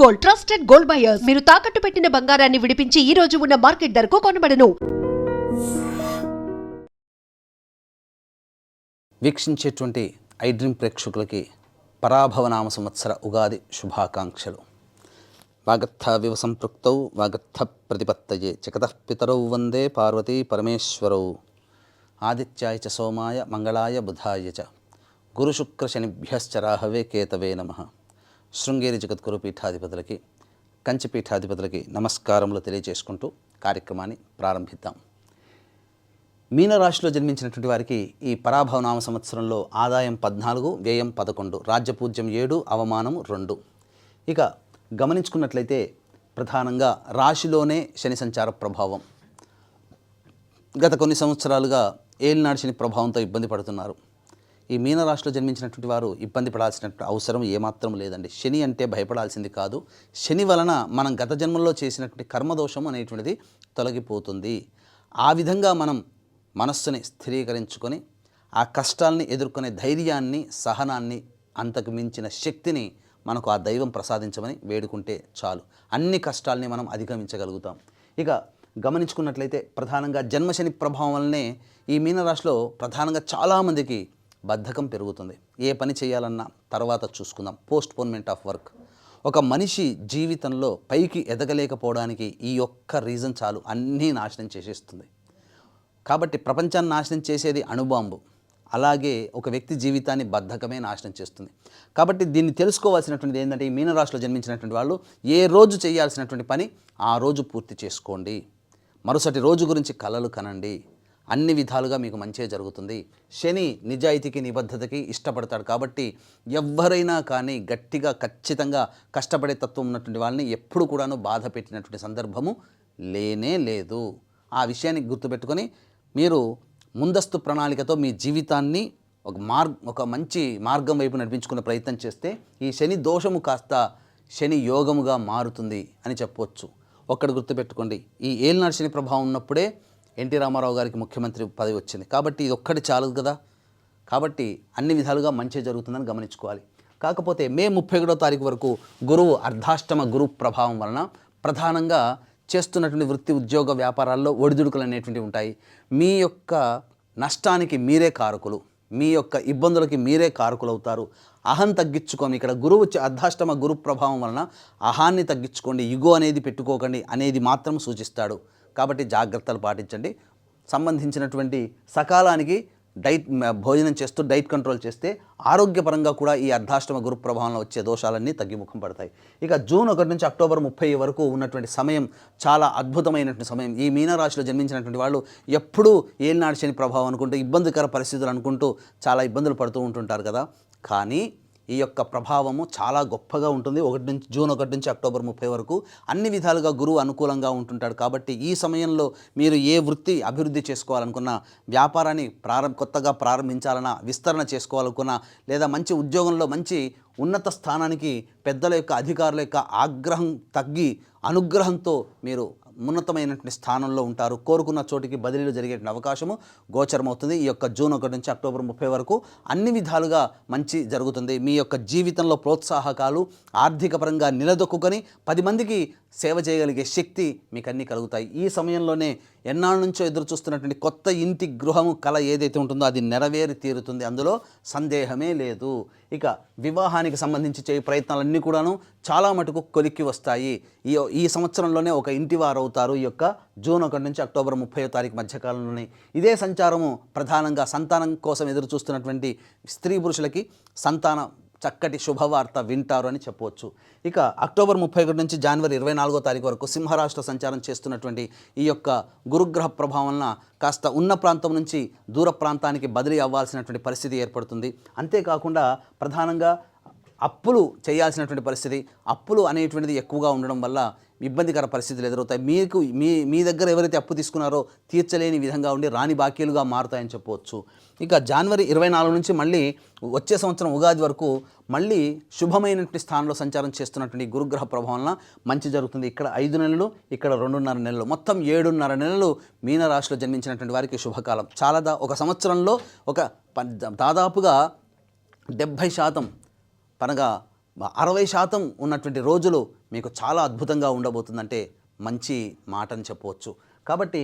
Gold, trusted gold buyers. మీరు తాకట్టు పెట్టిన బంగారాన్ని విడిపించి ఈ రోజు ఉన్న మార్కెట్ ధరకు కొనబడను. వీక్షించేటువంటి ఐ డ్రీమ్ ప్రేక్షకులకి పరాభవనామ సంవత్సర ఉగాది శుభాకాంక్షలు. వాగర్థ సంపృక్తౌ వాగర్థ ప్రతిపత్తయే జగతః పితరౌ వందే పార్వతీ పరమేశ్వరౌ. ఆదిత్యాయ చ సోమాయ మంగళాయ బుధాయ చ గురుశుక్ర శనిభ్యశ్చ రాహవే కేతవే నమః. శృంగేరి జగద్గురు పీఠాధిపతులకి, కంచి పీఠాధిపతులకి నమస్కారములు తెలియజేసుకుంటూ కార్యక్రమాన్ని ప్రారంభిద్దాం. మీనరాశిలో జన్మించినటువంటి వారికి ఈ పరాభవనామ సంవత్సరంలో ఆదాయం 14, వ్యయం 11, రాజ్యపూజ్యం 7, అవమానం 2. ఇక గమనించుకున్నట్లయితే ప్రధానంగా రాశిలోనే శని సంచార ప్రభావం. గత కొన్ని సంవత్సరాలుగా ఏలినాడు శని ప్రభావంతో ఇబ్బంది పడుతున్నారు. ఈ మీనరాశిలో జన్మించినటువంటి వారు ఇబ్బంది పడాల్సినటువంటి అవసరం ఏమాత్రం లేదండి. శని అంటే భయపడాల్సింది కాదు. శని వలన మనం గత జన్మల్లో చేసినటువంటి కర్మదోషం అనేటువంటిది తొలగిపోతుంది. ఆ విధంగా మనం మనస్సుని స్థిరీకరించుకొని ఆ కష్టాల్ని ఎదుర్కొనే ధైర్యాన్ని, సహనాన్ని, అంతకు మించిన శక్తిని మనకు ఆ దైవం ప్రసాదించమని వేడుకుంటే చాలు. అన్ని కష్టాల్ని మనం అధిగమించగలుగుతాం. ఇక గమనించుకున్నట్లయితే ప్రధానంగా జన్మశని ప్రభావం వల్లనే ఈ మీనరాశిలో ప్రధానంగా చాలామందికి బద్ధకం పెరుగుతుంది. ఏ పని చేయాలన్నా తర్వాత చూసుకుందాం, పోస్ట్పోన్మెంట్ ఆఫ్ వర్క్. ఒక మనిషి జీవితంలో పైకి ఎదగలేకపోవడానికి ఈ ఒక్క రీజన్ చాలు, అన్నీ నాశనం చేసేస్తుంది. కాబట్టి ప్రపంచాన్ని నాశనం చేసేది అణుబాంబు, అలాగే ఒక వ్యక్తి జీవితాన్ని బద్ధకమే నాశనం చేస్తుంది. కాబట్టి దీన్ని తెలుసుకోవాల్సినటువంటిది ఏంటంటే, ఈ మీనరాశిలో జన్మించినటువంటి వాళ్ళు ఏ రోజు చేయాల్సినటువంటి పని ఆ రోజు పూర్తి చేసుకోండి. మరుసటి రోజు గురించి కలలు కనండి. అన్ని విధాలుగా మీకు మంచే జరుగుతుంది. శని నిజాయితీకి, నిబద్ధతకి ఇష్టపడతాడు. కాబట్టి ఎవరైనా కానీ గట్టిగా ఖచ్చితంగా కష్టపడే తత్వం ఉన్నటువంటి వాళ్ళని ఎప్పుడు కూడాను బాధ పెట్టినటువంటి సందర్భము లేనే లేదు. ఆ విషయాన్ని గుర్తుపెట్టుకొని మీరు ముందస్తు ప్రణాళికతో మీ జీవితాన్ని ఒక మంచి మార్గం వైపు నడిపించుకునే ప్రయత్నం చేస్తే ఈ శని దోషము కాస్త శని యోగముగా మారుతుంది అని చెప్పవచ్చు. ఒక్కటి గుర్తుపెట్టుకోండి, ఈ ఏలినాడు శని ప్రభావం ఉన్నప్పుడే ఎన్టీ రామారావు గారికి ముఖ్యమంత్రి పదవి వచ్చింది. కాబట్టి ఇది ఒక్కటి చాలు కదా. కాబట్టి అన్ని విధాలుగా మంచి జరుగుతుందని గమనించుకోవాలి. కాకపోతే మే 31వ తారీఖు వరకు గురువు అర్ధాష్టమ గురు ప్రభావం వలన ప్రధానంగా చేస్తున్నటువంటి వృత్తి, ఉద్యోగ, వ్యాపారాల్లో ఒడిదుడుకులు అనేటువంటివి ఉంటాయి. మీ యొక్క నష్టానికి మీరే కారకులు, మీ యొక్క ఇబ్బందులకి మీరే కారకులు అవుతారు. అహం తగ్గించుకోండి. ఇక్కడ గురువు అర్ధాష్టమ గురు ప్రభావం వలన అహాన్ని తగ్గించుకోండి, ఇగో అనేది పెట్టుకోకండి అనేది మాత్రం సూచిస్తాడు. కాబట్టి జాగ్రత్తలు పాటించండి. సంబంధించినటువంటి సకాలానికి భోజనం చేస్తూ డైట్ కంట్రోల్ చేస్తే ఆరోగ్యపరంగా కూడా ఈ అర్ధాష్టమ గురు ప్రభావంలో వచ్చే దోషాలన్నీ తగ్గిముఖం పడతాయి. ఇక జూన్ 1 నుంచి అక్టోబర్ 30 వరకు ఉన్నటువంటి సమయం చాలా అద్భుతమైనటువంటి సమయం. ఈ మీనరాశిలో జన్మించినటువంటి వాళ్ళు ఎప్పుడూ ఏలినాడు శని ప్రభావం అనుకుంటూ, ఇబ్బందికర పరిస్థితులు అనుకుంటూ చాలా ఇబ్బందులు పడుతూ ఉంటుంటారు కదా. కానీ ఈ యొక్క ప్రభావము చాలా గొప్పగా ఉంటుంది. జూన్ 1 నుంచి అక్టోబర్ 30 వరకు అన్ని విధాలుగా గురువు అనుకూలంగా ఉంటుంటాడు. కాబట్టి ఈ సమయంలో మీరు ఏ వృత్తి అభివృద్ధి చేసుకోవాలనుకున్నా, వ్యాపారాన్ని కొత్తగా ప్రారంభించాలన్నా, విస్తరణ చేసుకోవాలనుకున్నా, లేదా మంచి ఉద్యోగంలో మంచి ఉన్నత స్థానానికి పెద్దల యొక్క, అధికారుల యొక్క ఆగ్రహం తగ్గి అనుగ్రహంతో మీరు ఉన్నతమైనటువంటి స్థానంలో ఉంటారు. కోరుకున్న చోటికి బదిలీలు జరిగే అవకాశము గోచరమవుతుంది. ఈ యొక్క జూన్ 1 నుంచి అక్టోబర్ 30 వరకు అన్ని విధాలుగా మంచి జరుగుతుంది. మీ యొక్క జీవితంలో ప్రోత్సాహకాలు ఆర్థిక పరంగా నిలదొక్కుని 10 మందికి సేవ చేయగలిగే శక్తి మీకు అన్నీ కలుగుతాయి. ఈ సమయంలోనే ఎన్నాళ్ళ నుంచో ఎదురు చూస్తున్నటువంటి కొత్త ఇంటి గృహము కళ ఏదైతే ఉంటుందో అది నెరవేరి తీరుతుంది, అందులో సందేహమే లేదు. ఇక వివాహానికి సంబంధించి చేయ ప్రయత్నాలన్నీ కూడాను చాలా మటుకు కొలిక్కి వస్తాయి. ఈ సంవత్సరంలోనే ఒక ఇంటి వారు అవుతారు. ఈ యొక్క జూన్ 1 నుంచి అక్టోబర్ 30వ తారీఖు మధ్యకాలంలోనే ఇదే సంచారము ప్రధానంగా సంతానం కోసం ఎదురు చూస్తున్నటువంటి స్త్రీ పురుషులకి చక్కటి శుభవార్త వింటారు అని చెప్పవచ్చు. ఇక అక్టోబర్ 31 నుంచి జనవరి 24వ తారీఖు వరకు సింహరాశిలో సంచారం చేస్తున్నటువంటి ఈ యొక్క గురుగ్రహ ప్రభావం వలన కాస్త ఉన్న ప్రాంతం నుంచి దూర ప్రాంతానికి బదిలీ అవ్వాల్సినటువంటి పరిస్థితి ఏర్పడుతుంది. అంతేకాకుండా ప్రధానంగా అప్పులు చేయాల్సినటువంటి పరిస్థితి, అప్పులు అనేటువంటిది ఎక్కువగా ఉండడం వల్ల ఇబ్బందికర పరిస్థితులు ఎదురవుతాయి. మీ దగ్గర ఎవరైతే అప్పు తీసుకున్నారో తీర్చలేని విధంగా ఉండి రాని బాకీలుగా మారుతాయని చెప్పవచ్చు. ఇక జనవరి 24 నుంచి మళ్ళీ వచ్చే సంవత్సరం ఉగాది వరకు మళ్ళీ శుభమైనటువంటి స్థానంలో సంచారం చేస్తున్నటువంటి గురుగ్రహ ప్రభావం వలన మంచి జరుగుతుంది. ఇక్కడ 5 నెలలు, ఇక్కడ 2.5 నెలలు, మొత్తం 7.5 నెలలు మీనరాశిలో జన్మించినటువంటి వారికి శుభకాలం. ఒక సంవత్సరంలో దాదాపుగా 70% అనగా 60% ఉన్నటువంటి రోజులు మీకు చాలా అద్భుతంగా ఉండబోతుందంటే మంచి మాట అని చెప్పవచ్చు. కాబట్టి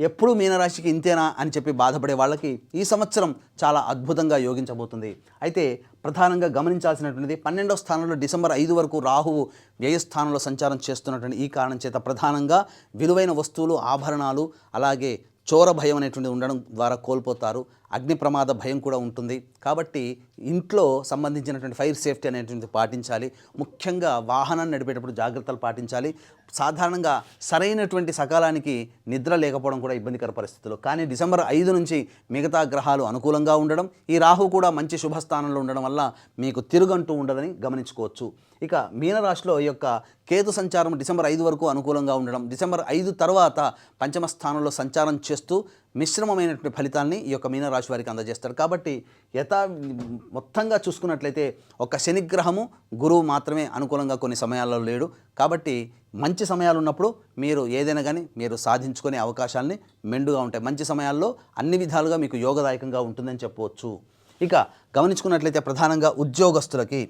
ఎప్పుడు మీనరాశికి ఇంతేనా అని చెప్పి బాధపడే వాళ్ళకి ఈ సంవత్సరం చాలా అద్భుతంగా యోగించబోతుంది. అయితే ప్రధానంగా గమనించాల్సినటువంటిది 12వ స్థానంలో డిసెంబర్ 5 వరకు రాహువు వ్యయస్థానంలో సంచారం చేస్తున్నటువంటి ఈ కారణం చేత ప్రధానంగా విలువైన వస్తువులు, ఆభరణాలు, అలాగే చోర భయం అనేటువంటిది ఉండడం ద్వారా కోల్పోతారు. అగ్ని ప్రమాద భయం కూడా ఉంటుంది. కాబట్టి ఇంట్లో సంబంధించినటువంటి ఫైర్ సేఫ్టీ అనేటువంటిది పాటించాలి. ముఖ్యంగా వాహనాన్ని నడిపేటప్పుడు జాగ్రత్తలు పాటించాలి. సాధారణంగా సరైనటువంటి సకాలానికి నిద్ర లేకపోవడం కూడా ఇబ్బందికర పరిస్థితులు. కానీ డిసెంబర్ 5 నుంచి మిగతా గ్రహాలు అనుకూలంగా ఉండడం, ఈ రాహు కూడా మంచి శుభస్థానంలో ఉండడం వల్ల మీకు తిరుగంటూ ఉండదని గమనించుకోవచ్చు. ఇక మీనరాశిలో ఈ యొక్క కేతు సంచారం డిసెంబర్ 5 వరకు అనుకూలంగా ఉండడం, డిసెంబర్ 5 తర్వాత పంచమ స్థానంలో సంచారం చేస్తూ మిశ్రమమైనటువంటి ఫలితాల్ని ఈ యొక్క మీనరాశి వారికి అందజేస్తారు. కాబట్టి మొత్తంగా చూసుకున్నట్లయితే ఒక శనిగ్రహము, గురువు మాత్రమే అనుకూలంగా కొన్ని సమయాల్లో లేడు. కాబట్టి మంచి సమయాలు ఉన్నప్పుడు మీరు ఏదైనా కానీ మీరు సాధించుకునే అవకాశాలని మెండుగా ఉంటాయి. మంచి సమయాల్లో అన్ని విధాలుగా మీకు యోగదాయకంగా ఉంటుందని చెప్పవచ్చు. ఇక గమనించుకున్నట్లయితే ప్రధానంగా ఉద్యోగస్తులకి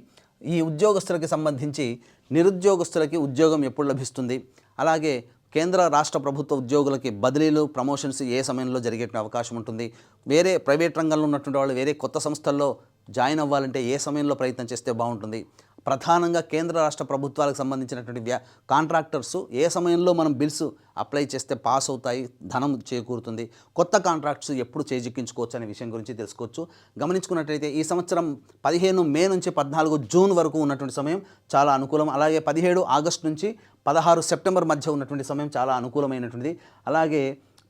సంబంధించి నిరుద్యోగస్తులకి ఉద్యోగం ఎప్పుడు లభిస్తుంది, అలాగే కేంద్ర రాష్ట్ర ప్రభుత్వ ఉద్యోగులకి బదిలీలు, ప్రమోషన్స్ ఏ సమయంలో జరిగే అవకాశం ఉంటుంది, వేరే ప్రైవేట్ రంగంలో ఉన్నటువంటి వాళ్ళు వేరే కొత్త సంస్థల్లో జాయిన్ అవ్వాలంటే ఏ సమయంలో ప్రయత్నం చేస్తే బాగుంటుంది, ప్రధానంగా కేంద్ర రాష్ట్ర ప్రభుత్వాలకు సంబంధించినటువంటి కాంట్రాక్టర్స్ ఏ సమయంలో మనం బిల్స్ అప్లై చేస్తే పాస్ అవుతాయి, ధనం చేకూరుతుంది, కొత్త కాంట్రాక్ట్స్ ఎప్పుడు చేజిక్కించుకోవచ్చు అనే విషయం గురించి తెలుసుకోవచ్చు. గమనించుకున్నట్లయితే ఈ సంవత్సరం 15 మే నుంచి 14 జూన్ వరకు ఉన్నటువంటి సమయం చాలా అనుకూలం. అలాగే 17 ఆగస్టు నుంచి 16 సెప్టెంబర్ మధ్య ఉన్నటువంటి సమయం చాలా అనుకూలమైనటువంటిది. అలాగే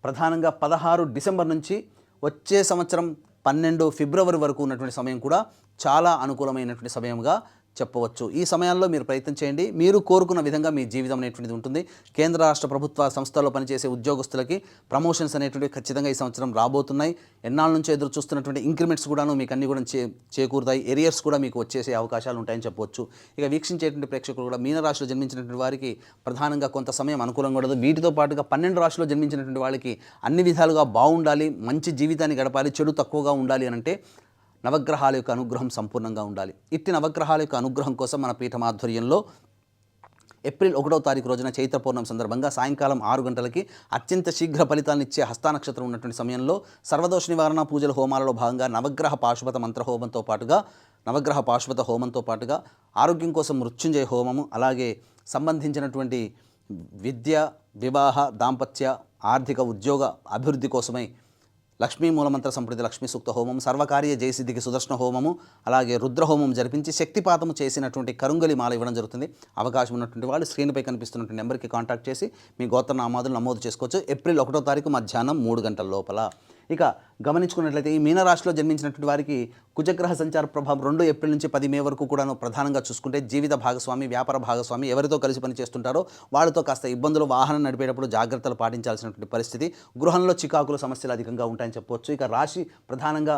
ప్రధానంగా 16 డిసెంబర్ నుంచి వచ్చే సంవత్సరం 12 ఫిబ్రవరి వరకు ఉన్నటువంటి సమయం కూడా చాలా అనుకూలమైనటువంటి సమయంగా చెప్పవచ్చు. ఈ సమయాల్లో మీరు ప్రయత్నం చేయండి. మీరు కోరుకున్న విధంగా మీ జీవితం అనేటువంటిది ఉంటుంది. కేంద్ర రాష్ట్ర ప్రభుత్వ సంస్థల్లో పనిచేసే ఉద్యోగస్తులకి ప్రమోషన్స్ అనేటువంటివి ఖచ్చితంగా ఈ సంవత్సరం రాబోతున్నాయి. ఎన్నాళ్ళ నుంచి ఎదురు చూస్తున్నటువంటి ఇంక్రిమెంట్స్ కూడాను మీకు అన్ని కూడా చేకూరుతాయి. ఎరియర్స్ కూడా మీకు వచ్చేసే అవకాశాలు ఉంటాయని చెప్పవచ్చు. ఇక వీక్షించేటువంటి ప్రేక్షకులు కూడా మీనరాశిలో జన్మించినటువంటి వారికి ప్రధానంగా కొంత సమయం అనుకూలంగా ఉండదు. వీటితో పాటుగా 12 రాశిలో జన్మించినటువంటి వాళ్ళకి అన్ని విధాలుగా బాగుండాలి, మంచి జీవితాన్ని గడపాలి, చెడు తక్కువగా ఉండాలి అని అంటే నవగ్రహాల యొక్క అనుగ్రహం సంపూర్ణంగా ఉండాలి. ఇట్టి నవగ్రహాల యొక్క అనుగ్రహం కోసం మన పీఠం ఆధ్వర్యంలో ఏప్రిల్ 1వ తారీఖు రోజున చైత్ర పౌర్ణమి సందర్భంగా సాయంకాలం 6 గంటలకి అత్యంత శీఘ్ర ఫలితాలను ఇచ్చే హస్తానక్షత్రం ఉన్నటువంటి సమయంలో సర్వదోష నివారణ పూజల హోమాలలో భాగంగా నవగ్రహ పాశుపత మంత్ర హోమంతో పాటుగా ఆరోగ్యం కోసం మృత్యుంజయ హోమము, అలాగే సంబంధించినటువంటి విద్య, వివాహ, దాంపత్య, ఆర్థిక, ఉద్యోగ అభివృద్ధి కోసమై లక్ష్మీ మూలమంత్ర సంప్రతి లక్ష్మీ సూక్త హోమం, సర్వకార్య జయసిద్ధికి సుదర్శన హోమము, అలాగే రుద్రహోమం జరిపించి శక్తిపాతము చేసినటువంటి కరుంగలి మాల ఇవ్వడం జరుగుతుంది. అవకాశం ఉన్నటువంటి వాళ్ళు స్క్రీన్పై కనిపిస్తున్నటువంటి నెంబర్కి కాంటాక్ట్ చేసి మీ గోత్రనామాదులు నమోదు చేసుకోవచ్చు. ఏప్రిల్ 1వ తారీఖు మధ్యాహ్నం 3 గంటల లోపల. ఇక గమనించుకున్నట్లయితే ఈ మీనరాశిలో జన్మించినటువంటి వారికి కుజగ్రహ సంచార ప్రభావం 2 ఏప్రిల్ నుంచి 10 మే వరకు కూడాను ప్రధానంగా చూసుకుంటే జీవిత భాగస్వామి, వ్యాపార భాగస్వామి ఎవరితో కలిసి పనిచేస్తుంటారో వాళ్ళతో కాస్త ఇబ్బందులు, వాహనం నడిపేటప్పుడు జాగ్రత్తలు పాటించాల్సినటువంటి పరిస్థితి, గృహంలో చికాకుల సమస్యలు అధికంగా ఉంటాయని చెప్పవచ్చు. ఇక రాశి ప్రధానంగా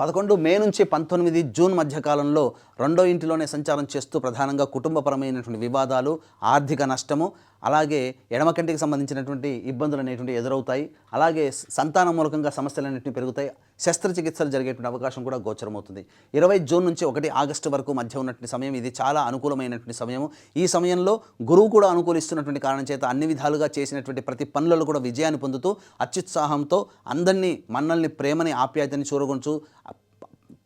11 మే నుంచి 19 జూన్ మధ్య కాలంలో 2వ ఇంటిలోనే సంచారం చేస్తూ ప్రధానంగా కుటుంబపరమైనటువంటి వివాదాలు, ఆర్థిక నష్టము, అలాగే ఎడమ కంటికి సంబంధించినటువంటి ఇబ్బందులు అనేటువంటి ఎదురవుతాయి. అలాగే సంతాన మూలకంగా సమస్యలు అనేటివి పెరుగుతాయి. శస్త్రచికిత్సలు జరిగేటువంటి అవకాశం కూడా గోచరమవుతుంది. 20 జూన్ నుంచి 1 ఆగస్టు వరకు మధ్య ఉన్నటువంటి సమయం ఇది చాలా అనుకూలమైనటువంటి సమయము. ఈ సమయంలో గురువు కూడా అనుకూలిస్తున్నటువంటి కారణం చేత అన్ని విధాలుగా చేసినటువంటి ప్రతి పనులలో కూడా విజయాన్ని పొందుతూ అత్యుత్సాహంతో అందరినీ, మన్నల్ని, ప్రేమని, ఆప్యాయతని చూరగొంచు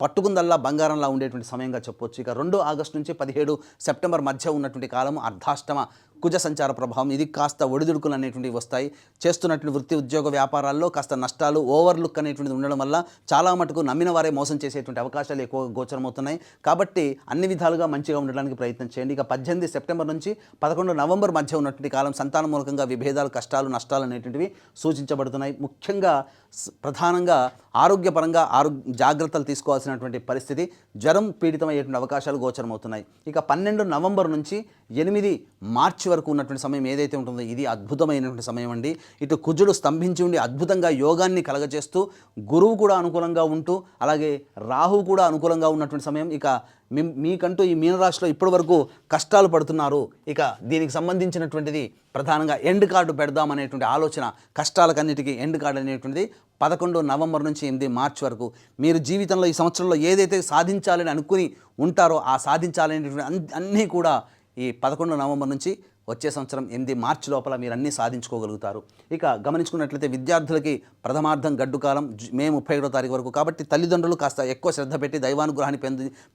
పట్టుకుందల్లా బంగారంలా ఉండేటువంటి సమయంగా చెప్పొచ్చు. ఇక 2 ఆగస్టు నుంచి 17 సెప్టెంబర్ మధ్య ఉన్నటువంటి కాలం అర్ధాష్టమ కుజ సంచార ప్రభావం. ఇది కాస్త ఒడిదుడుకులు అనేటువంటివి వస్తాయి. చేస్తున్నటువంటి వృత్తి, ఉద్యోగ, వ్యాపారాల్లో కాస్త నష్టాలు, ఓవర్లుక్ అనేటువంటిది ఉండడం వల్ల చాలా మటుకు నమ్మిన వారే మోసం చేసేటువంటి అవకాశాలు ఎక్కువగా గోచరమవుతున్నాయి. కాబట్టి అన్ని విధాలుగా మంచిగా ఉండడానికి ప్రయత్నం చేయండి. ఇక 18 సెప్టెంబర్ నుంచి 11 నవంబర్ మధ్య ఉన్నటువంటి కాలం సంతాన మూలకంగా విభేదాలు, కష్టాలు, నష్టాలు అనేటువంటివి సూచించబడుతున్నాయి. ముఖ్యంగా ప్రధానంగా ఆరోగ్యపరంగా జాగ్రత్తలు తీసుకోవాల్సినటువంటి పరిస్థితి, జ్వరం పీడితమయ్యేటువంటి అవకాశాలు గోచరమవుతున్నాయి. ఇక 12 నవంబర్ నుంచి 8 మార్చి వరకు ఉన్నటువంటి సమయం ఏదైతే ఉంటుందో ఇది అద్భుతమైనటువంటి సమయం అండి. ఇటు కుజుడు స్తంభించి ఉండి అద్భుతంగా యోగాన్ని కలగజేస్తూ, గురువు కూడా అనుకూలంగా ఉంటూ, అలాగే రాహువు కూడా అనుకూలంగా ఉన్నటువంటి సమయం. ఇక మీకంటూ ఈ మీనరాశిలో ఇప్పటి వరకు కష్టాలు పడుతున్నారు, ఇక దీనికి సంబంధించినటువంటిది ప్రధానంగా ఎండ్ కార్డు పెడదామనేటువంటి ఆలోచన, కష్టాలకన్నిటికీ ఎండ్ కార్డు అనేటువంటిది 11 నవంబర్ నుంచి 8 మార్చి వరకు మీరు జీవితంలో ఈ సంవత్సరంలో ఏదైతే సాధించాలని అనుకుని ఉంటారో ఆ సాధించాలనేటువంటి అన్నీ కూడా ఈ 11 నవంబర్ నుంచి వచ్చే సంవత్సరం 8 మార్చి లోపల మీరు అన్నీ సాధించుకోగలుగుతారు. ఇక గమనించుకున్నట్లయితే విద్యార్థులకి ప్రథమార్థం గడ్డు కాలం మే 31వ తారీఖు వరకు. కాబట్టి తల్లిదండ్రులు కాస్త ఎక్కువ శ్రద్ధ పెట్టి దైవానుగ్రహాన్ని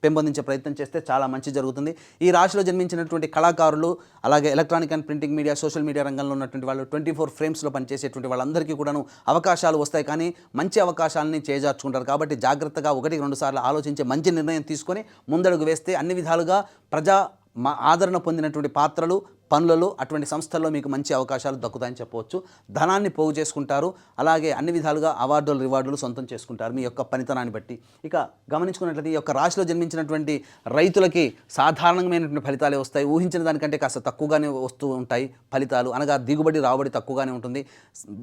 పెంపొందించే ప్రయత్నం చేస్తే చాలా మంచి జరుగుతుంది. ఈ రాశిలో జన్మించినటువంటి కళాకారులు, అలాగే electronic and printing media, social media రంగంలో ఉన్నటువంటి వాళ్ళు, 24 ఫ్రేమ్స్లో పనిచేసేటువంటి వాళ్ళందరికీ కూడాను అవకాశాలు వస్తాయి. కానీ మంచి అవకాశాలని చేజార్చుకుంటారు. కాబట్టి జాగ్రత్తగా 1-2 సార్లు ఆలోచించి మంచి నిర్ణయం తీసుకొని ముందడుగు వేస్తే అన్ని విధాలుగా ఆదరణ పొందినటువంటి పాత్రలు, పనులలో, అటువంటి సంస్థల్లో మీకు మంచి అవకాశాలు దక్కుతాయని చెప్పవచ్చు. ధనాన్ని పోగు చేసుకుంటారు, అలాగే అన్ని విధాలుగా అవార్డులు, రివార్డులు సొంతం చేసుకుంటారు మీ యొక్క పనితనాన్ని బట్టి. ఇక గమనించుకున్నట్లయితే ఈ యొక్క రాశిలో జన్మించినటువంటి రైతులకి సాధారణమైనటువంటి ఫలితాలే వస్తాయి. ఊహించిన దానికంటే కాస్త తక్కువగానే వస్తూ ఉంటాయి ఫలితాలు, అనగా దిగుబడి రాబడి తక్కువగానే ఉంటుంది.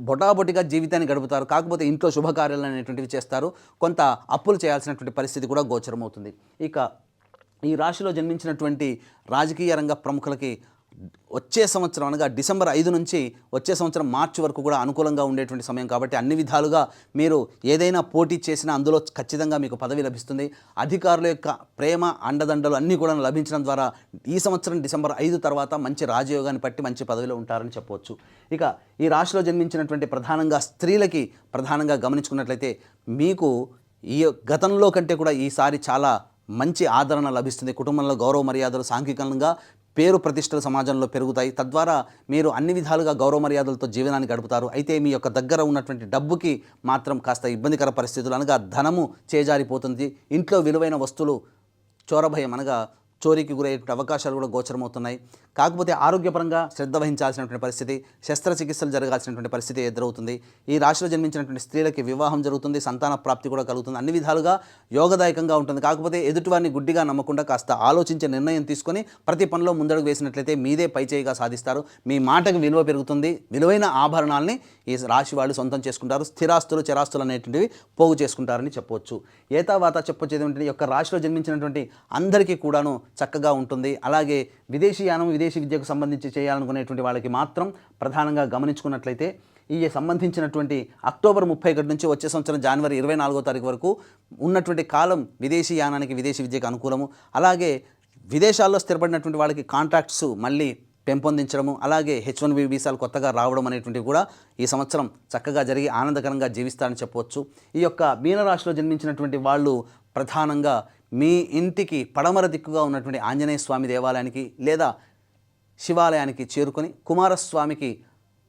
బొటాబొటిగా జీవితాన్ని గడుపుతారు. కాకపోతే ఇంట్లో శుభకార్యాలు అనేటువంటివి చేస్తారు. కొంత అప్పులు చేయాల్సినటువంటి పరిస్థితి కూడా గోచరమవుతుంది. ఇక ఈ రాశిలో జన్మించినటువంటి రాజకీయ రంగ ప్రముఖులకి వచ్చే సంవత్సరం అనగా డిసెంబర్ 5 నుంచి వచ్చే సంవత్సరం మార్చి వరకు కూడా అనుకూలంగా ఉండేటువంటి సమయం. కాబట్టి అన్ని విధాలుగా మీరు ఏదైనా పోటీ చేసినా అందులో ఖచ్చితంగా మీకు పదవి లభిస్తుంది. అధికారుల యొక్క ప్రేమ, అండదండలు అన్నీ కూడా లభించడం ద్వారా ఈ సంవత్సరం డిసెంబర్ 5 తర్వాత మంచి రాజయోగాన్ని పట్టి మంచి పదవిలో ఉంటారని చెప్పవచ్చు. ఇక ఈ రాశిలో జన్మించినటువంటి ప్రధానంగా స్త్రీలకి ప్రధానంగా గమనించుకున్నట్లయితే మీకు ఈ గతంలో కంటే కూడా ఈసారి చాలా మంచి ఆదరణ లభిస్తుంది. కుటుంబంలో గౌరవ మర్యాదలు, సాంఘికంగా పేరు ప్రతిష్టలు సమాజంలో పెరుగుతాయి. తద్వారా మీరు అన్ని విధాలుగా గౌరవ మర్యాదలతో జీవనాన్ని గడుపుతారు. అయితే మీ యొక్క దగ్గర ఉన్నటువంటి డబ్బుకి మాత్రం కాస్త ఇబ్బందికర పరిస్థితులు, అనగా ధనము చేజారిపోతుంది. ఇంట్లో విలువైన వస్తువులు చోరభయం, అనగా చోరీకి గురయ్యే అవకాశాలు కూడా గోచరమవుతున్నాయి. కాకపోతే ఆరోగ్యపరంగా శ్రద్ధ వహించాల్సినటువంటి పరిస్థితి, శస్త్రచికిత్సలు జరగాల్సినటువంటి పరిస్థితి ఎదురవుతుంది. ఈ రాశిలో జన్మించినటువంటి స్త్రీలకి వివాహం జరుగుతుంది, సంతాన ప్రాప్తి కూడా కలుగుతుంది. అన్ని విధాలుగా యోగదాయకంగా ఉంటుంది. కాకపోతే ఎదుటివారిని గుడ్డిగా నమ్మకుండా కాస్త ఆలోచించే నిర్ణయం తీసుకొని ప్రతి పనిలో ముందడుగు వేసినట్లయితే మీదే పైచేయిగా సాధిస్తారు. మీ మాటకు విలువ పెరుగుతుంది. విలువైన ఆభరణాలని ఈ రాశి వాళ్ళు సొంతం చేసుకుంటారు. స్థిరాస్తులు, చరాస్తులు అనేటువంటివి పోగు చేసుకుంటారని చెప్పవచ్చు. ఏతావాత చెప్పొచ్చేది ఏంటంటే ఈ యొక్క రాశిలో జన్మించినటువంటి అందరికీ కూడాను చక్కగా ఉంటుంది. అలాగే విదేశీయానం, విదేశీ విద్యకు సంబంధించి చేయాలనుకునేటువంటి వాళ్ళకి మాత్రం ప్రధానంగా గమనించుకున్నట్లయితే ఈ సంబంధించినటువంటి అక్టోబర్ 31 నుంచి వచ్చే సంవత్సరం జనవరి 24వ తారీఖు వరకు ఉన్నటువంటి కాలం విదేశీ యానానికి, విదేశీ విద్యకు అనుకూలము. అలాగే విదేశాల్లో స్థిరపడినటువంటి వాళ్ళకి కాంట్రాక్ట్స్ మళ్ళీ పెంపొందించడము, అలాగే H1B వీసాలు కొత్తగా రావడం అనేటువంటివి కూడా ఈ సంవత్సరం చక్కగా జరిగి ఆనందకరంగా జీవిస్తారని చెప్పవచ్చు. ఈ యొక్క మీనరాశిలో జన్మించినటువంటి వాళ్ళు ప్రధానంగా మీ ఇంటికి పడమర దిక్కుగా ఉన్నటువంటి ఆంజనేయ స్వామి దేవాలయానికి లేదా శివాలయానికి చేరుకొని కుమారస్వామికి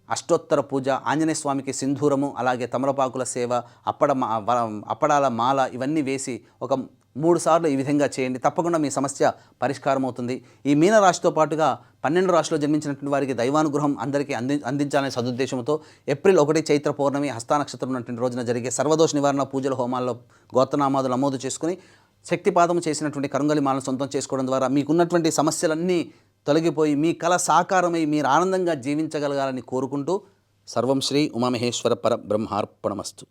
అష్టోత్తర పూజ, ఆంజనేయ స్వామికి సింధూరము, అలాగే తమలపాకుల సేవ, అప్పడాల మాల ఇవన్నీ వేసి ఒక 3 సార్లు ఈ విధంగా చేయండి. తప్పకుండా మీ సమస్య పరిష్కారం అవుతుంది. ఈ మీనరాశితో పాటుగా 12 రాశిలో జన్మించినటువంటి వారికి దైవానుగ్రహం అందరికీ అందించాలనే సదుద్దేశంతో ఏప్రిల్ 1 చైత్ర పౌర్ణమి హస్తా నక్షత్రం ఉన్నటువంటి రోజున జరిగే సర్వదోష నివారణ పూజల హోమాల్లో గోత్రనామాదులు నమోదు చేసుకుని శక్తిపాదము చేసినటువంటి కరుంగలి మాలను సొంతం చేసుకోవడం ద్వారా మీకున్నటువంటి సమస్యలన్నీ తొలగిపోయి మీ కళ సాకారమై మీరు ఆనందంగా జీవించగలగాలని కోరుకుంటూ సర్వం శ్రీ ఉమామహేశ్వర పరబ్రహ్మార్పణమస్తు.